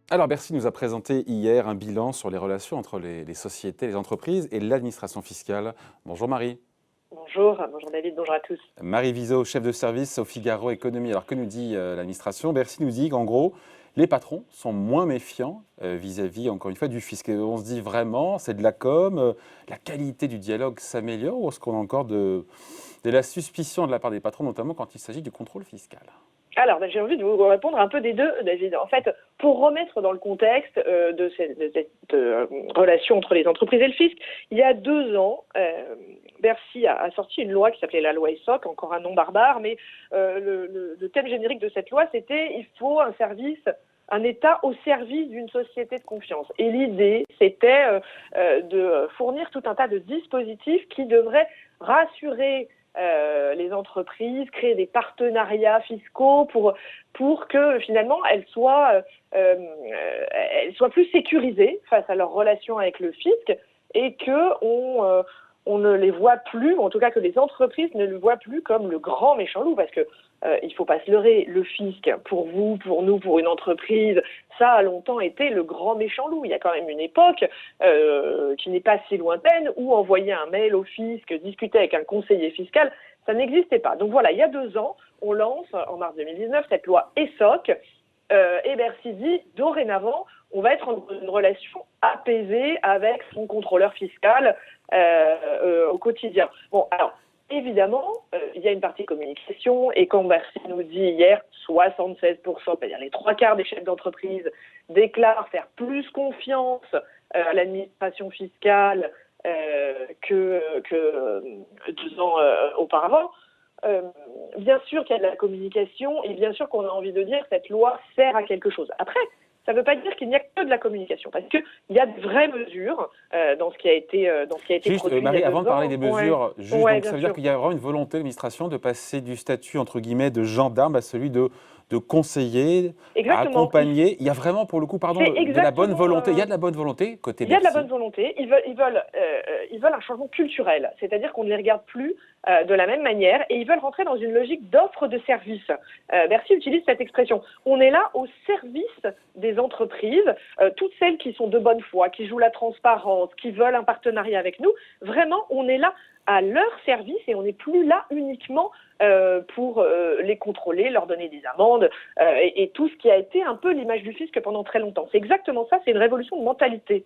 Alors Bercy nous a présenté hier un bilan sur les relations entre les sociétés, les entreprises et l'administration fiscale. Bonjour Marie. Bonjour David, bonjour à tous. Marie Viseau, chef de service au Figaro Économie. Alors que nous dit l'administration? Bercy nous dit qu'en gros, les patrons sont moins méfiants vis-à-vis, encore une fois, du fisc. Et on se dit vraiment, c'est de la com, la qualité du dialogue s'améliore ou est-ce qu'on a encore de la suspicion de la part des patrons, notamment quand il s'agit du contrôle fiscal? Alors, j'ai envie de vous répondre un peu des deux, David. En fait, pour remettre dans le contexte de cette relation entre les entreprises et le fisc, il y a 2 ans, Bercy a sorti une loi qui s'appelait la loi ESSOC, encore un nom barbare, mais le thème générique de cette loi, c'était « il faut un État au service d'une société de confiance ». Et l'idée, c'était de fournir tout un tas de dispositifs qui devraient rassurer les entreprises, créer des partenariats fiscaux pour que finalement elles soient plus sécurisées face à leurs relations avec le fisc et que on ne les voit plus, ou en tout cas que les entreprises ne le voient plus comme le grand méchant loup, parce que il faut pas se leurrer, le fisc, pour vous, pour nous, pour une entreprise, ça a longtemps été le grand méchant loup. Il y a quand même une époque qui n'est pas si lointaine où envoyer un mail au fisc, discuter avec un conseiller fiscal, ça n'existait pas. Donc voilà, il y a 2 ans, on lance en mars 2019 cette loi ESSOC et Bercy dit dorénavant, on va être en une relation apaisée avec son contrôleur fiscal au quotidien. Bon, alors, évidemment, il y a une partie communication, et quand Bercy nous dit hier, 76%, c'est-à-dire les 3/4 des chefs d'entreprise déclarent faire plus confiance à l'administration fiscale que 2 ans auparavant, bien sûr qu'il y a de la communication, et bien sûr qu'on a envie de dire que cette loi sert à quelque chose. Après, ça ne veut pas dire qu'il n'y a que de la communication, parce qu'il y a de vraies mesures dans ce qui a été, Juste, produit Marie, il y a avant 2 de parler ans. des mesures, Ouais, donc bien ça veut dire sûr. qu'il y a vraiment une volonté de l'administration de passer du statut, entre guillemets, de gendarme à celui de conseiller, à Exactement. accompagner. Il y a vraiment, pour le coup, pardon, C'est de la bonne exactement. volonté. Il y a de la bonne volonté côté Il y a de la bonne Bercy. volonté. Ils veulent un changement culturel, c'est-à-dire qu'on ne les regarde plus de la même manière, et ils veulent rentrer dans une logique d'offre de service. Bercy utilise cette expression. On est là au service des entreprises, toutes celles qui sont de bonne foi, qui jouent la transparence, qui veulent un partenariat avec nous. Vraiment, on est là à leur service et on n'est plus là uniquement pour les contrôler, leur donner des amendes et tout ce qui a été un peu l'image du fisc pendant très longtemps. C'est exactement ça, c'est une révolution de mentalité.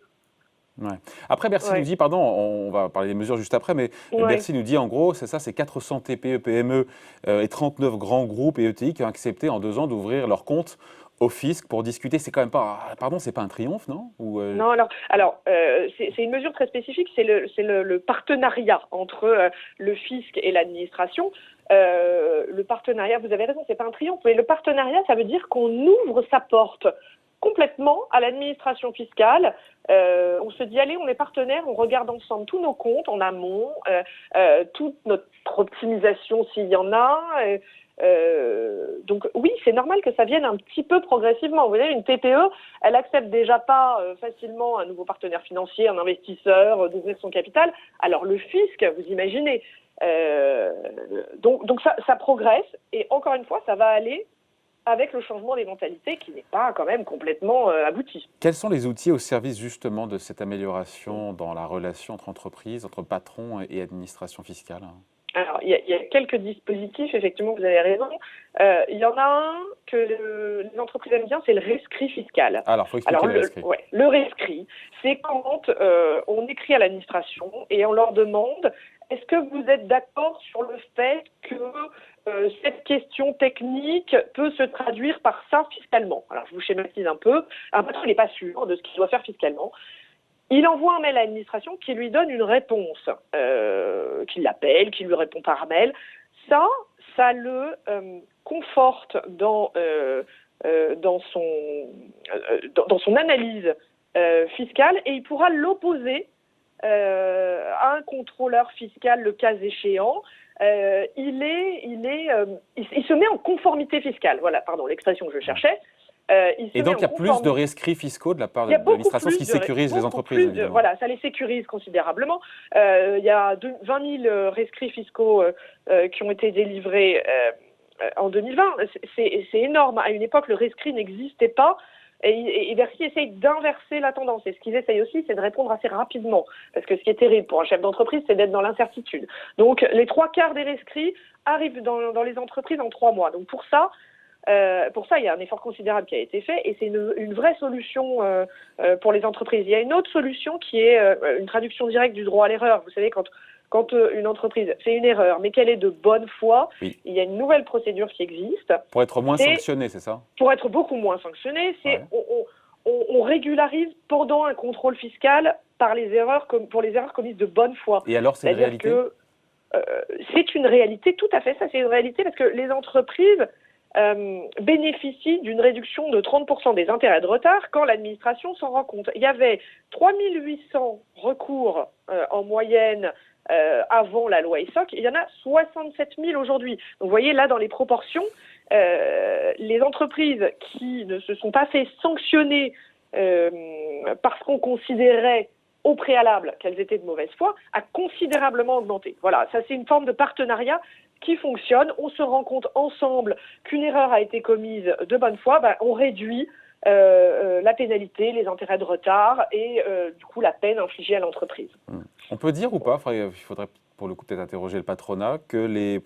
Ouais. Après, Bercy nous Ouais. dit, pardon, on va parler des mesures juste après, mais Ouais. Bercy nous dit en gros, c'est ça, c'est 400 TPE, PME et 39 grands groupes et ETI qui ont accepté en 2 ans d'ouvrir leur compte au fisc pour discuter. C'est quand même pas, pardon, c'est pas un triomphe, non? Non, c'est une mesure très spécifique, c'est le partenariat entre le fisc et l'administration. Le partenariat, vous avez raison, c'est pas un triomphe, mais le partenariat, ça veut dire qu'on ouvre sa porte complètement à l'administration fiscale. On se dit, allez, on est partenaires, on regarde ensemble tous nos comptes en amont, toute notre optimisation s'il y en a. Donc oui, c'est normal que ça vienne un petit peu progressivement. Vous voyez, une TPE, elle accepte déjà pas facilement un nouveau partenaire financier, un investisseur, d'ouvrir son capital. Alors le fisc, vous imaginez. Donc ça progresse, et encore une fois, ça va aller avec le changement des mentalités qui n'est pas quand même complètement abouti. Quels sont les outils au service justement de cette amélioration dans la relation entre entreprises, entre patrons et administration fiscale? Alors, il y a quelques dispositifs, effectivement, vous avez raison. Il y en a un que les entreprises aiment bien, c'est le rescrit fiscal. Alors, il faut expliquer le rescrit. Le rescrit, c'est quand on écrit à l'administration et on leur demande est-ce que vous êtes d'accord sur le fait que cette question technique peut se traduire par ça fiscalement? Alors, je vous schématise un peu. Un patron n'est pas sûr de ce qu'il doit faire fiscalement. Il envoie un mail à l'administration qui lui donne une réponse, qui l'appelle, qui lui répond par mail. Ça le conforte dans son analyse fiscale, et il pourra l'opposer à un contrôleur fiscal le cas échéant. Il se met en conformité fiscale. Voilà, pardon, l'expression que je cherchais. Et donc, il y a plus de rescrits fiscaux de la part de l'administration, ce qui sécurise les entreprises, évidemment. Voilà, ça les sécurise considérablement. Il y a 20 000 rescrits fiscaux qui ont été délivrés en 2020. C'est énorme. À une époque, le rescrit n'existait pas. Et Bercy essaye d'inverser la tendance. Et ce qu'ils essayent aussi, c'est de répondre assez rapidement. Parce que ce qui est terrible pour un chef d'entreprise, c'est d'être dans l'incertitude. Donc, les 3/4 des rescrits arrivent dans les entreprises en 3 mois. Donc, pour ça, il y a un effort considérable qui a été fait et c'est une vraie solution pour les entreprises. Il y a une autre solution qui est une traduction directe du droit à l'erreur. Vous savez, quand une entreprise fait une erreur, mais qu'elle est de bonne foi, Oui. il y a une nouvelle procédure qui existe. Pour être moins sanctionné, c'est ça? Pour être beaucoup moins sanctionné, c'est on régularise pendant un contrôle fiscal pour les erreurs commises de bonne foi. Et alors, c'est une réalité? C'est une réalité, tout à fait, ça c'est une réalité, parce que les entreprises bénéficient d'une réduction de 30% des intérêts de retard quand l'administration s'en rend compte. Il y avait 3800 recours en moyenne avant la loi ESSOC, il y en a 67 000 aujourd'hui. Donc vous voyez là dans les proportions, les entreprises qui ne se sont pas fait sanctionner parce qu'on considérait au préalable qu'elles étaient de mauvaise foi, a considérablement augmenté. Voilà, ça c'est une forme de partenariat qui fonctionne. On se rend compte ensemble qu'une erreur a été commise de bonne foi, on réduit la pénalité, les intérêts de retard et du coup la peine infligée à l'entreprise. On peut dire ou pas, il faudrait pour le coup peut-être interroger le patronat, que les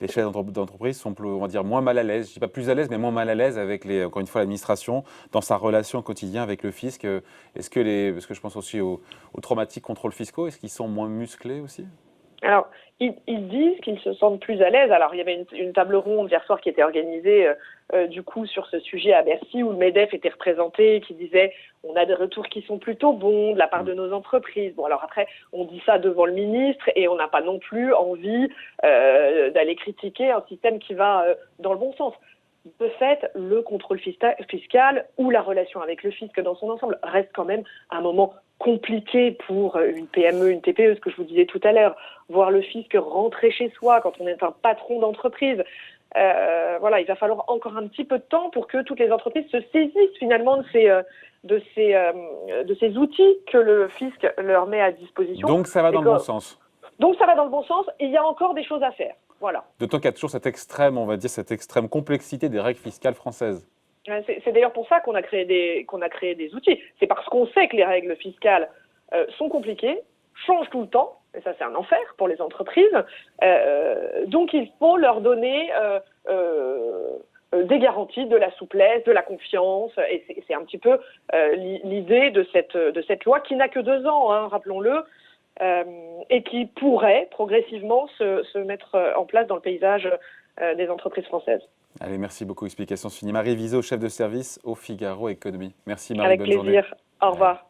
chefs d'entreprise sont on va dire, moins mal à l'aise, je ne dis pas plus à l'aise, mais moins mal à l'aise avec encore une fois l'administration dans sa relation au quotidien avec le fisc. Est-ce que parce que je pense aussi aux traumatiques contrôles fiscaux, est-ce qu'ils sont moins musclés aussi? Alors, ils disent qu'ils se sentent plus à l'aise. Alors, il y avait une table ronde hier soir qui était organisée du coup sur ce sujet à Bercy où le MEDEF était représenté et qui disait on a des retours qui sont plutôt bons de la part de nos entreprises. Bon, alors après, on dit ça devant le ministre et on n'a pas non plus envie d'aller critiquer un système qui va dans le bon sens. De fait, le contrôle fiscal ou la relation avec le fisc dans son ensemble reste quand même un moment compliqué pour une PME, une TPE, ce que je vous disais tout à l'heure. Voir le fisc rentrer chez soi quand on est un patron d'entreprise, il va falloir encore un petit peu de temps pour que toutes les entreprises se saisissent finalement de ces outils que le fisc leur met à disposition. Donc ça va dans le bon sens. Donc ça va dans le bon sens et il y a encore des choses à faire. Voilà. D'autant qu'il y a toujours cette extrême complexité des règles fiscales françaises. C'est d'ailleurs pour ça qu'on a créé des outils. C'est parce qu'on sait que les règles fiscales sont compliquées, changent tout le temps, et ça c'est un enfer pour les entreprises. Donc il faut leur donner des garanties, de la souplesse, de la confiance. Et c'est un petit peu l'idée de cette loi qui n'a que 2 ans, hein, rappelons-le, et qui pourrait progressivement se mettre en place dans le paysage des entreprises françaises. Allez, merci beaucoup. Explication finie. Marie Viseau, chef de service au Figaro Économie. Merci Marie, Avec bonne journée. plaisir. Au revoir.